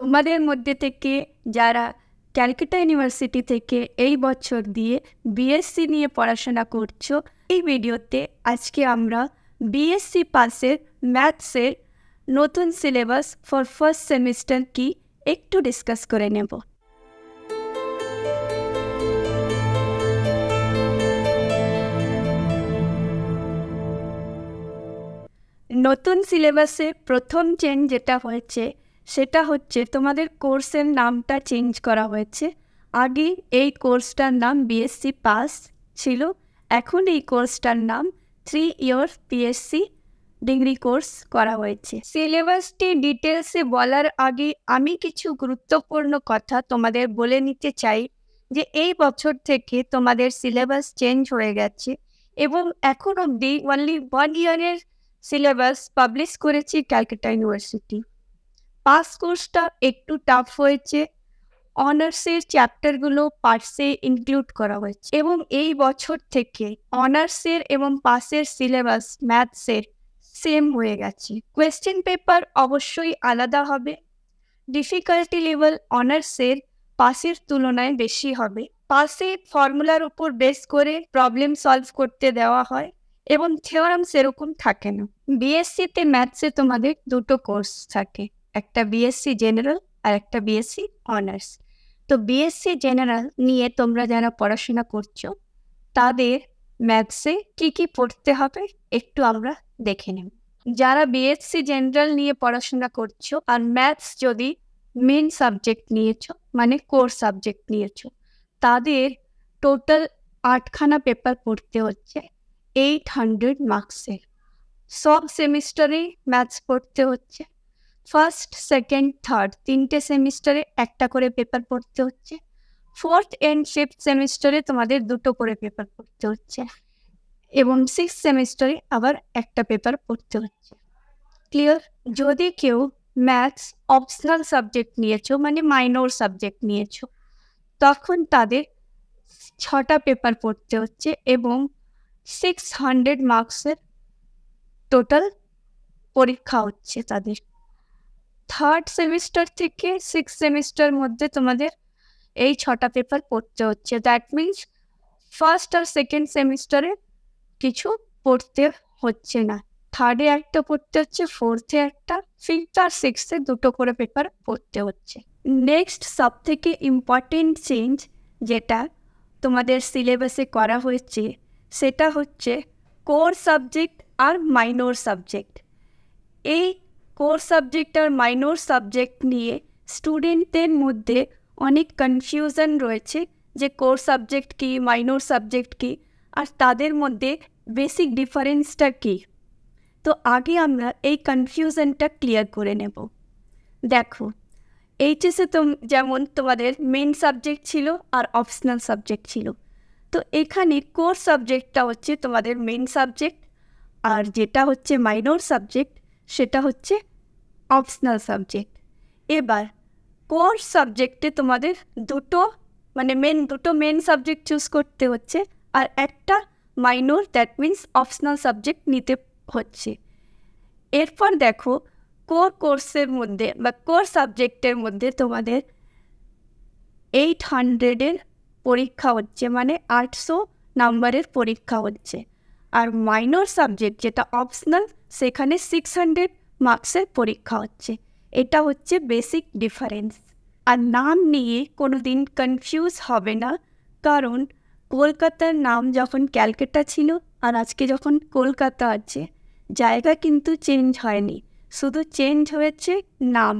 তোমাদের মধ্যে থেকে যারা ক্যালকাটা ইউনিভার্সিটি থেকে এই বছর দিয়ে বিএসসি নিয়ে পড়াশোনা করছো, এই ভিডিওতে আজকে আমরা বিএসসি পাসের ম্যাথসের নতুন সিলেবাস ফর ফার্স্ট সেমিস্টার কি একটু ডিসকাস করে নেব। নতুন সিলেবাসে প্রথম চেঞ্জ যেটা হয়েছে সেটা হচ্ছে তোমাদের কোর্সের নামটা চেঞ্জ করা হয়েছে। আগে এই কোর্সটার নাম বিএসসি পাস ছিল, এখন এই কোর্সটার নাম 3 ইয়ার পিএসসি ডিগ্রি কোর্স করা হয়েছে। সিলেবাসটি ডিটেলসে বলার আগে আমি কিছু গুরুত্বপূর্ণ কথা তোমাদের বলে নিতে চাই যে এই বছর থেকে তোমাদের সিলেবাস চেঞ্জ হয়ে গেছে এবং এখন অবধি অনলি 1 ইয়ারের সিলেবাস পাবলিশ করেছে ক্যালকাটা ইউনিভার্সিটি। পাস কোর্সটা একটু টাফ হয়েছে, অনার্সের চ্যাপ্টারগুলো পার্টসে ইনক্লুড করা হয়েছে এবং এই বছর থেকে অনার্সের এবং পাসের সিলেবাস ম্যাথসের সেম হয়ে গেছে। কোয়েশ্চেন পেপার অবশ্যই আলাদা হবে, ডিফিকাল্টি লেভেল অনার্সের পাসের তুলনায় বেশি হবে। পাসে ফর্মুলার উপর বেস করে প্রবলেম সলভ করতে দেওয়া হয় এবং থিওরাম সেরকম থাকে না। বিএসসিতে ম্যাথসে তোমাদের দুটো কোর্স থাকে, একটা বিএসসি জেনারেল আর একটা বিএসসি অনার্স। তো বিএসসি জেনারেল নিয়ে তোমরা যারা পড়াশোনা করছো তাদের ম্যাথসে কি কি পড়তে হবে একটু আমরা দেখে নেব। যারা বিএসসি জেনারেল নিয়ে পড়াশোনা করছো আর ম্যাথস যদি মেন সাবজেক্ট নিয়েছো মানে কোর সাবজেক্ট নিয়েছো, তাদের টোটাল 8খানা পেপার পড়তে হচ্ছে 800 মার্কসের। সব সেমিস্টারে ম্যাথস পড়তে হচ্ছে, ফার্স্ট সেকেন্ড থার্ড 3টে সেমিস্টারে একটা করে পেপার পড়তে হচ্ছে, 4th and 5th সেমিস্টারে তোমাদের 2টো করে পেপার পড়তে হচ্ছে এবং 6th সেমিস্টারে আবার একটা পেপার পড়তে হচ্ছে। ক্লিয়ার? যদি কেউ ম্যাথস অপশনাল সাবজেক্ট নিয়েছো মানে মাইনর সাবজেক্ট নিয়েছো, তখন তাদের 6টা পেপার পড়তে হচ্ছে এবং 600 মার্কসের টোটাল পরীক্ষা হচ্ছে তাদের। থার্ড সেমিস্টার থেকে 6th সেমিস্টার মধ্যে তোমাদের এই 6টা পেপার পড়তে হচ্ছে। দ্যাট মিনস ফার্স্ট আর সেকেন্ড সেমিস্টারে কিছু পড়তে হচ্ছে না, থার্ডে একটা পড়তে হচ্ছে, ফোর্থে একটা, 5th আর 6th-এ 2টো করে পেপার পড়তে হচ্ছে। নেক্সট সব থেকে ইম্পর্টেন্ট চেঞ্জ যেটা তোমাদের সিলেবাসে করা হয়েছে সেটা হচ্ছে কোর সাবজেক্ট আর মাইনর সাবজেক্ট। এই কোর সাবজেক্ট আর মাইনর সাবজেক্ট নিয়ে স্টুডেন্টদের মধ্যে অনেক কনফিউশন রয়েছে যে কোর সাবজেক্ট কি, মাইনর সাবজেক্ট কি, আর তাদের মধ্যে বেসিক ডিফারেন্সটা কি। তো আগে আমরা এই কনফিউশনটা ক্লিয়ার করে নেব। দেখো, এইচএসে যেমন তোমাদের মেন সাবজেক্ট ছিল আর অপশনাল সাবজেক্ট ছিল, তো এখানে কোর সাবজেক্টটা হচ্ছে তোমাদের মেন সাবজেক্ট আর যেটা হচ্ছে মাইনর সাবজেক্ট সেটা হচ্ছে অপশনাল সাবজেক্ট। এবার কোর সাবজেক্টে তোমাদের দুটো মেন সাবজেক্ট চুজ করতে হচ্ছে আর একটা minor that means optional subject নিতে হচ্ছে। এরপর দেখো কোর কোর্সের মধ্যে বা কোর সাবজেক্টের মধ্যে তোমাদের 800-এর পরীক্ষা হচ্ছে মানে 800 নাম্বারের পরীক্ষা হচ্ছে, আর মাইনর সাবজেক্ট যেটা অপশনাল সেখানে 600 মার্কসের পরীক্ষা হচ্ছে। এটা হচ্ছে বেসিক ডিফারেন্স। আর নাম নিয়ে কোনো দিন কনফিউজ হবে না, কারণ কলকাতার নাম যখন ক্যালকাটা ছিল আর আজকে যখন কলকাতা আছে, জায়গা কিন্তু চেঞ্জ হয়নি, শুধু চেঞ্জ হয়েছে নাম।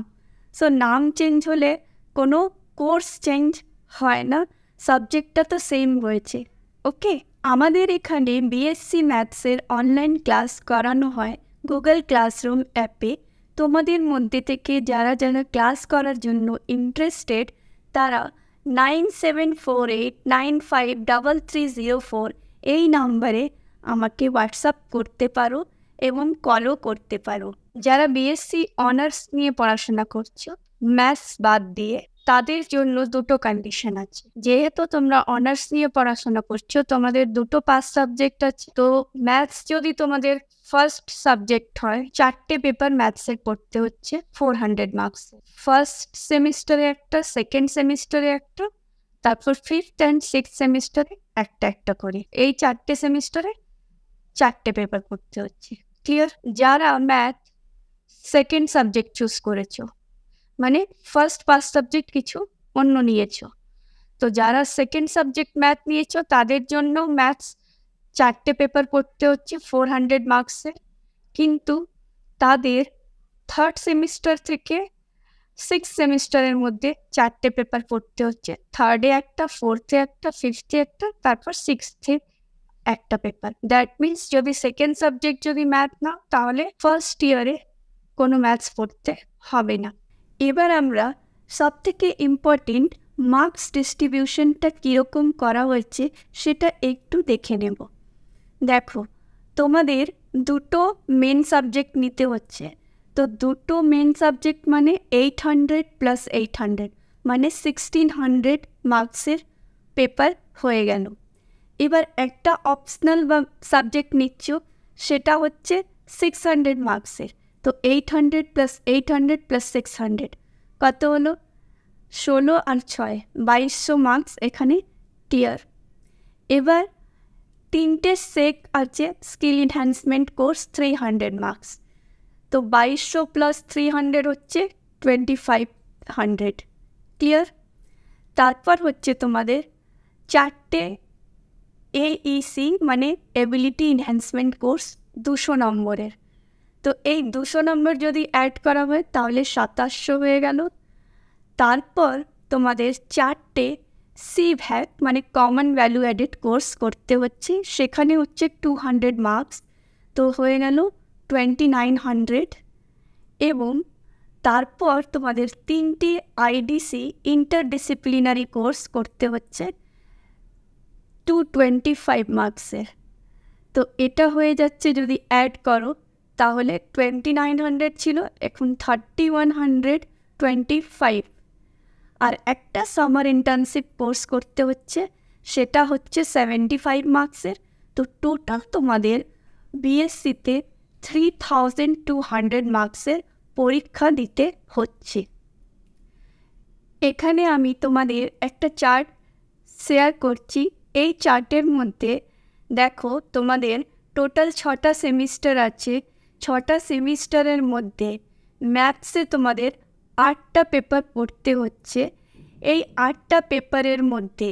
সো নাম চেঞ্জ হলে কোনো কোর্স চেঞ্জ হয় না, সাবজেক্টটা তো সেম রয়েছে। ওকে, আমাদের এখানে বিএসসি ম্যাথসের অনলাইন ক্লাস করানো হয় গুগল ক্লাসরুম অ্যাপে। তোমাদের মধ্যে থেকে যারা যারা ক্লাস করার জন্য ইন্টারেস্টেড তারা 9748953304 এই নাম্বারে আমাকে হোয়াটসঅ্যাপ করতে পারো এবং কলও করতে পারো। যারা বিএসসি অনার্স নিয়ে পড়াশোনা করছো ম্যাথস বাদ দিয়ে, তাদের জন্য দুটো কন্ডিশন আছে। যেহেতু তোমরা অনার্স নিয়ে পড়াশোনা করছো, তোমাদের দুটো পাস সাবজেক্ট আছে। তো ম্যাথস যদি তোমাদের ফার্স্ট সাবজেক্ট হয়, 4টে পেপার ম্যাথসের পড়তে হচ্ছে 400 মার্কস। ফার্স্ট সেমিস্টারে একটা, সেকেন্ড সেমিস্টারে একটা, তারপর 5th and 6th সেমিস্টারে একটা একটা করে। এই 4টে সেমিস্টারে 4টে পেপার পড়তে হচ্ছে। ক্লিয়ার? যারা ম্যাথ সেকেন্ড সাবজেক্ট চুজ করেছো, মানে ফার্স্ট পাস সাবজেক্ট কিছু অন্য নিয়েছো, তো যারা সেকেন্ড সাবজেক্ট ম্যাথ নিয়েছো তাদের জন্য ম্যাথস 4টে পেপার পড়তে হচ্ছে 400 মার্কসের। কিন্তু তাদের থার্ড সেমিস্টার থেকে 6th সেমিস্টারের মধ্যে 4টে পেপার পড়তে হচ্ছে। থার্ডে একটা, ফোর্থে একটা, ফিফথে একটা, তারপর 6th একটা পেপার। দ্যাট মিনস যদি সেকেন্ড সাবজেক্ট যদি ম্যাথ না, তাহলে ফার্স্ট ইয়ারে কোনো ম্যাথস পড়তে হবে না। এবার আমরা সবথেকে ইম্পর্টেন্ট মার্কস ডিস্ট্রিবিউশনটা কীরকম করা হয়েছে সেটা একটু দেখে নেব। দেখো, তোমাদের দুটো মেন সাবজেক্ট নিতে হচ্ছে। তো দুটো মেন সাবজেক্ট মানে 800 + 800 মানে 1600 মার্কসের পেপার হয়ে গেল। এবার একটা অপশনাল বা সাবজেক্ট নিচ্ছ, সেটা হচ্ছে 600 মার্কসের। তো 800 + 800 + 600 কত হলো? 16 আর 6 2200 মার্কস এখানে ক্লিয়ার। এবার 3টে সেক আছে স্কিল এনহ্যান্সমেন্ট কোর্স 300 মার্কস। তো 2200 + 300 হচ্ছে 2500 ক্লিয়ার। তারপর হচ্ছে তোমাদের 4টে AEC মানে এবিলিটি এনহ্যান্সমেন্ট কোর্স 200 নম্বরের। তো এই 200 নম্বর যদি অ্যাড করা হয় তাহলে 2700 হয়ে গেল। তারপর তোমাদের 4টে CVAC মানে কমন ভ্যালু অ্যাডেড কোর্স করতে হচ্ছে, সেখানে হচ্ছে 200 মার্কস। তো হয়ে গেল 2900। এবং তারপর তোমাদের 3টে IDC ইন্টারডিসিপ্লিনারি কোর্স করতে হচ্ছে 225 মার্কসের। তো এটা হয়ে যাচ্ছে, যদি অ্যাড করো তাহলে 2900 ছিল, এখন 3125। আর একটা সামার ইন্টার্নশিপ কোর্স করতে হচ্ছে, সেটা হচ্ছে 75 মার্কসের। তো টোটাল তোমাদের BSCতে 3200 মার্কসের পরীক্ষা দিতে হচ্ছে। এখানে আমি তোমাদের একটা চার্ট শেয়ার করছি। এই চার্টের মধ্যে দেখো, তোমাদের টোটাল 6টা সেমিস্টার আছে। 6টা সেমিস্টারের মধ্যে ম্যাথসে তোমাদের 8টা পেপার পড়তে হচ্ছে। এই 8টা পেপারের মধ্যে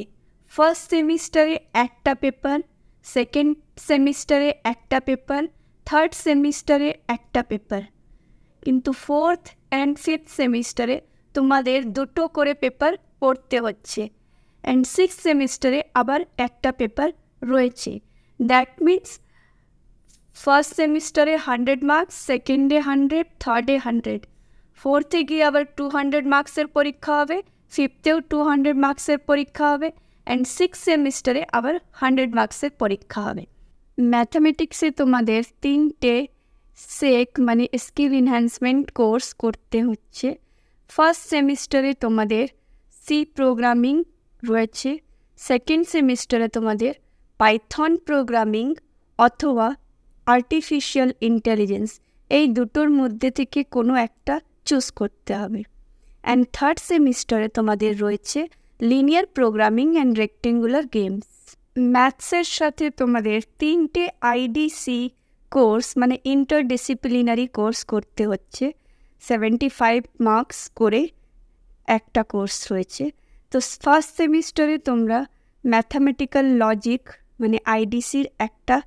ফার্স্ট সেমিস্টারে একটা পেপার, সেকেন্ড সেমিস্টারে একটা পেপার, থার্ড সেমিস্টারে একটা পেপার। কিন্তু 4th and 5th সেমিস্টারে তোমাদের দুটো করে পেপার পড়তে হচ্ছে। অ্যান্ড 6th সেমিস্টারে আবার একটা পেপার রয়েছে। দ্যাট মিনস ফার্স্ট সেমিস্টারে 100 মার্কস, সেকেন্ডে 100, থার্ডে 100, ফোর্থে গিয়ে আবার 200 মার্কসের পরীক্ষা হবে, ফিফথেও 200 মার্কসের পরীক্ষা হবে, অ্যান্ড 6th সেমিস্টারে আবার 100 মার্কসের পরীক্ষা হবে। ম্যাথামেটিক্সে তোমাদের 3টে সেক মানে স্কিল এনহ্যান্সমেন্ট কোর্স করতে হচ্ছে। ফার্স্ট সেমিস্টারে তোমাদের সি প্রোগ্রামিং রয়েছে, সেকেন্ড সেমিস্টারে তোমাদের পাইথন প্রোগ্রামিং অথবা আর্টিফিশিয়াল ইন্টেলিজেন্স, এই দুটোর মধ্যে থেকে কোনো একটা চুজ করতে হবে। অ্যান্ড থার্ড সেমিস্টারে তোমাদের রয়েছে linear programming and rectangular games. ম্যাথসের সাথে তোমাদের 3টে IDC কোর্স মানে ইন্টারডিসিপ্লিনারি কোর্স করতে হচ্ছে। 75 মার্কস করে একটা কোর্স রয়েছে। তো ফার্স্ট সেমিস্টারে তোমরা ম্যাথামেটিক্যাল লজিক মানে IDCর একটা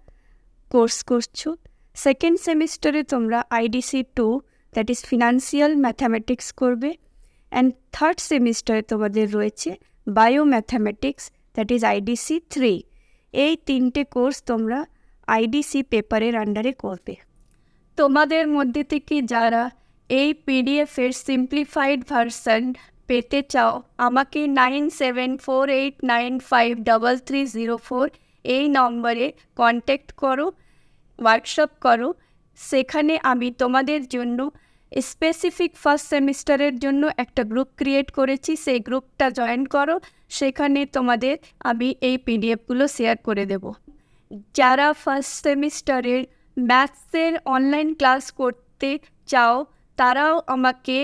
কোর্স করছো। সেকেন্ড সেমিস্টারে তোমরা IDC 2 that is financial mathematics করবে। অ্যান্ড থার্ড সেমিস্টারে তোমাদের রয়েছে bio mathematics that is IDC 3। এই 3টে কোর্স তোমরা IDC পেপারের আন্ডারে করবে। তোমাদের মধ্যে থেকে যারা এই PDF-এর সিম্পলিফাইড ভার্সন পেতে চাও, আমাকে 9748953304 এই নম্বরে কন্ট্যাক্ট করো, হোয়াটসঅ্যাপ করো। সেখানে আমি তোমাদের জন্য স্পেসিফিক ফার্স্ট সেমিস্টারের জন্য একটা গ্রুপ ক্রিয়েট করেছি, সেই গ্রুপটা জয়েন করো, সেখানে তোমাদের আমি এই পিডিএফগুলো শেয়ার করে দেব। যারা ফার্স্ট সেমিস্টারের ম্যাথসের অনলাইন ক্লাস করতে চাও তারাও আমাকে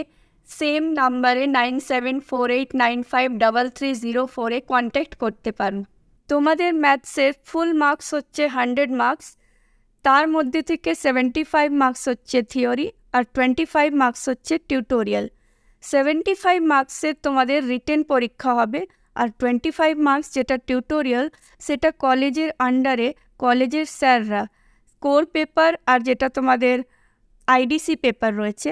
সেম নাম্বারে 9748953304 কন্ট্যাক্ট করতে পারো। তোমাদের ম্যাথসের ফুল মার্কস হচ্ছে 100 মার্কস, তার মধ্যে থেকে 75 মার্কস হচ্ছে থিওরি আর 25 মার্কস হচ্ছে টিউটোরিয়াল। 75 মার্কসের তোমাদের রিটেন পরীক্ষা হবে, আর 25 মার্কস যেটা টিউটোরিয়াল সেটা কলেজের আন্ডারে কলেজের স্যাররা কোর পেপার আর যেটা তোমাদের আইডিসি পেপার রয়েছে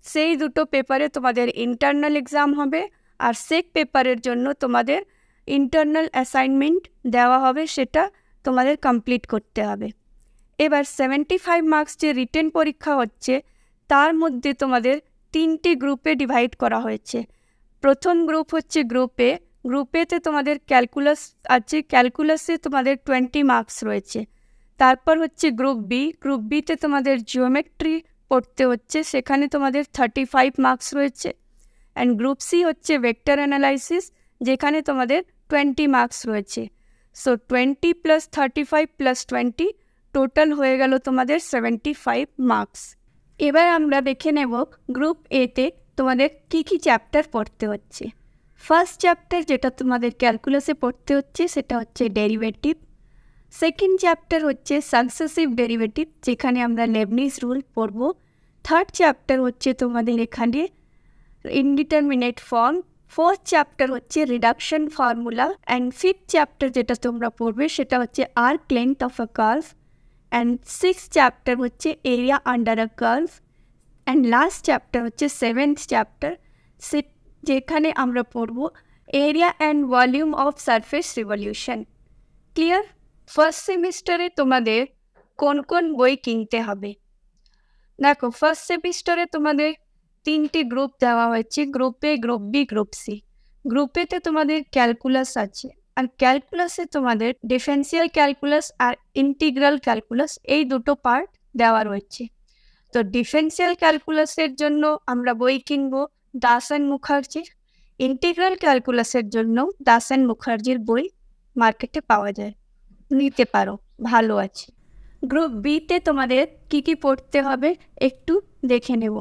সেই দুটো পেপারে তোমাদের ইন্টারনাল এক্সাম হবে, আর সেক পেপারের জন্য তোমাদের ইন্টারনাল অ্যাসাইনমেন্ট দেওয়া হবে, সেটা তোমাদের কমপ্লিট করতে হবে। এবার 75 মার্কস যে রিটেন পরীক্ষা হচ্ছে তার মধ্যে তোমাদের 3টি গ্রুপে ডিভাইড করা হয়েছে। প্রথম গ্রুপ হচ্ছে গ্রুপে, গ্রুপেতে তোমাদের ক্যালকুলাস আছে, ক্যালকুলাসে তোমাদের 20 মার্কস রয়েছে। তারপর হচ্ছে গ্রুপ বি, গ্রুপ বিতে তোমাদের জিওমেট্রি পড়তে হচ্ছে, সেখানে তোমাদের 35 মার্কস রয়েছে। অ্যান্ড গ্রুপ সি হচ্ছে ভেক্টর অ্যানালাইসিস, যেখানে তোমাদের 20 মার্কস রয়েছে। সো 20 + 35 + 20 টোটাল হয়ে গেল তোমাদের 75 মার্কস। এবার আমরা দেখে নেব গ্রুপ এতে তোমাদের কী কী চ্যাপ্টার পড়তে হচ্ছে। ফার্স্ট চ্যাপ্টার যেটা তোমাদের ক্যালকুলাসে পড়তে হচ্ছে সেটা হচ্ছে ডেরিভেটিভ। সেকেন্ড চ্যাপ্টার হচ্ছে সাকসেসিভ ডেরিভেটিভ, যেখানে আমরা লেবনিজ রুল পড়ব। থার্ড চ্যাপ্টার হচ্ছে তোমাদের এখানে ইনডিটারমিনেট ফর্ম। ফোর্থ চ্যাপ্টার হচ্ছে reduction formula. And fifth chapter যেটা তোমরা পড়বে সেটা হচ্ছে arc length of a curve. And sixth chapter হচ্ছে area under a curve. And last chapter হচ্ছে সেভেন্থ চ্যাপ্টার, যেখানে আমরা পড়ব area and volume of surface revolution. Clear? First সেমিস্টারে তোমাদের কোন কোন বই কিনতে হবে? দেখো, ফার্স্ট সেমিস্টারে তোমাদের 3টি গ্রুপ দেওয়া হয়েছে, group A, group B, group C. গ্রুপেতে তোমাদের ক্যালকুলাস আছে, আর ক্যালকুলাসে তোমাদের ডিফারেন্সিয়াল ক্যালকুলাস আর ইন্টিগ্রাল ক্যালকুলাস এই দুটো পার্ট দেওয়া রয়েছে। তো ডিফারেন্সিয়াল ক্যালকুলাসের জন্য আমরা বই কিনব দাস অ্যান্ড মুখার্জির। ইন্টিগ্রাল ক্যালকুলাসের জন্য দাস অ্যান্ড মুখার্জির বই মার্কেটে পাওয়া যায়, নিতে পারো, ভালো আছে। গ্রুপ বিতে তোমাদের কী কী পড়তে হবে একটু দেখে নেব।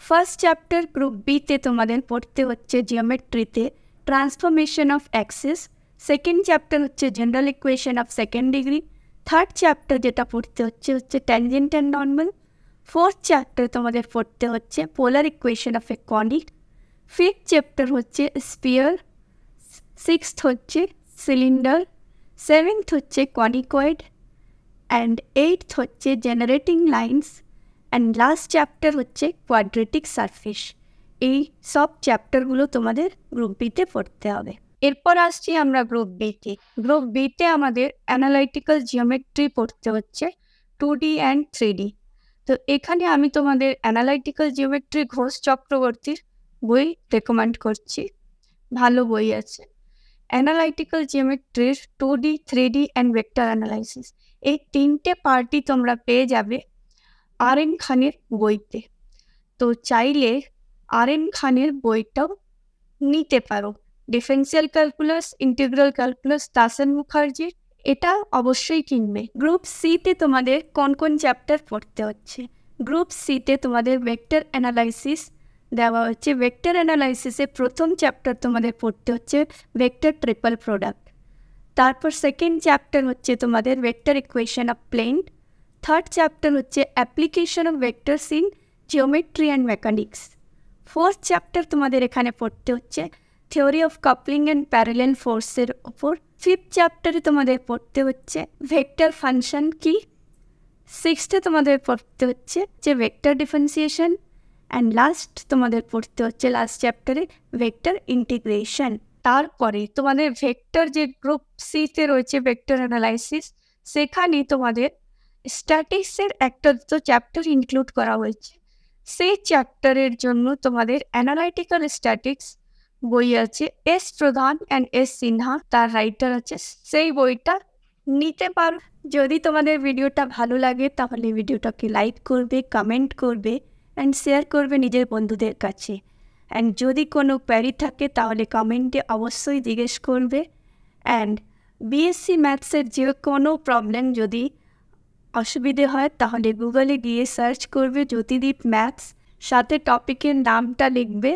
ফার্স্ট চ্যাপ্টার গ্রুপ বিতে তোমাদের পড়তে হচ্ছে জিওমেট্রিতে transformation of axis. Second chapter হচ্ছে general equation of second degree. Third chapter যেটা পড়তে হচ্ছে tangent and normal. Fourth chapter তোমাদের পড়তে হচ্ছে polar equation of a conic. Fifth chapter হচ্ছে স্পিয়ার। সিক্সথ হচ্ছে সিলিন্ডার। সেভেন্থ হচ্ছে কনিকয়েড। অ্যান্ড এইটথ হচ্ছে generating lines. And last chapter হচ্ছে কোয়াড্রেটিক সারফেস। এই সব চ্যাপ্টারগুলো তোমাদের গ্রুপ বিতে পড়তে হবে। এরপর আসছি আমরা গ্রুপ বিতে। গ্রুপ বিতে আমাদের অ্যানালাইটিক্যাল জিওমেট্রি পড়তে হচ্ছে 2D অ্যান্ড 3D। তো এখানে আমি তোমাদের অ্যানালাইটিক্যাল জিওমেট্রি ঘোষ চক্রবর্তীর বই রেকমেন্ড করছি, ভালো বই আছে। অ্যানালাইটিক্যাল জিওমেট্রির 2D, 3D and vector analysis এই 3টে পার্টই তোমরা পেয়ে যাবে আর.এন. খানের বইতে। তো চাইলে আর.এন. খানের বইটাও নিতে পারো। Differential calculus, integral calculus, Das and মুখার্জির, এটা অবশ্যই কিনবে। গ্রুপ সিতে তোমাদের কোন কোন চ্যাপ্টার পড়তে হচ্ছে? গ্রুপ সিতে তোমাদের ভেক্টর অ্যানালাইসিস দেওয়া হচ্ছে। ভেক্টর অ্যানালাইসিসে প্রথম চ্যাপ্টার তোমাদের পড়তে হচ্ছে ভেক্টর ট্রিপল প্রোডাক্ট। তারপর সেকেন্ড চ্যাপ্টার হচ্ছে তোমাদের vector equation of plane. Third chapter হচ্ছে application of vectors in geometry and mechanics. Fourth chapter তোমাদের এখানে পড়তে হচ্ছে theory of coupling and parallel ফোর্সের ওপর। ফিফথ চ্যাপ্টারে তোমাদের পড়তে হচ্ছে ভেক্টর ফাংশন কি। সিক্সথে তোমাদের পড়তে হচ্ছে যে ভেক্টর ডিফারেন্সিয়েশন। অ্যান্ড লাস্ট তোমাদের পড়তে হচ্ছে লাস্ট চ্যাপ্টারে ভেক্টর ইন্টিগ্রেশন। তারপরে তোমাদের ভেক্টর যে গ্রুপ সিতে রয়েছে ভেক্টর অ্যানালাইসিস, সেখানে তোমাদের স্ট্যাটিক্সের একটা দুটো চ্যাপ্টার ইনক্লুড করা হয়েছে। সেই চ্যাপ্টারের জন্য তোমাদের অ্যানালাইটিক্যাল স্ট্যাটিক্স বই আছে, এস প্রধান অ্যান্ড এস সিনহা তার রাইটার আছে, সেই বইটা নিতে পারো। যদি তোমাদের ভিডিওটা ভালো লাগে তাহলে ভিডিওটাকে লাইক করবে, কমেন্ট করবে অ্যান্ড শেয়ার করবে নিজের বন্ধুদের কাছে। অ্যান্ড যদি কোনো কোয়ারি থাকে তাহলে কমেন্টে অবশ্যই জিজ্ঞেস করবে। অ্যান্ড বিএসসি ম্যাথসের যে কোনো প্রবলেম যদি অসুবিধে হয় তাহলে গুগলে গিয়ে সার্চ করবে জ্যোতিদীপ ম্যাথস, সাথে টপিকের নামটা লিখবে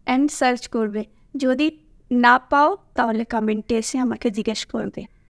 অ্যান্ড সার্চ করবে। যদি না পাও তাহলে কমেন্টে এসে আমাকে জিজ্ঞেস করবে।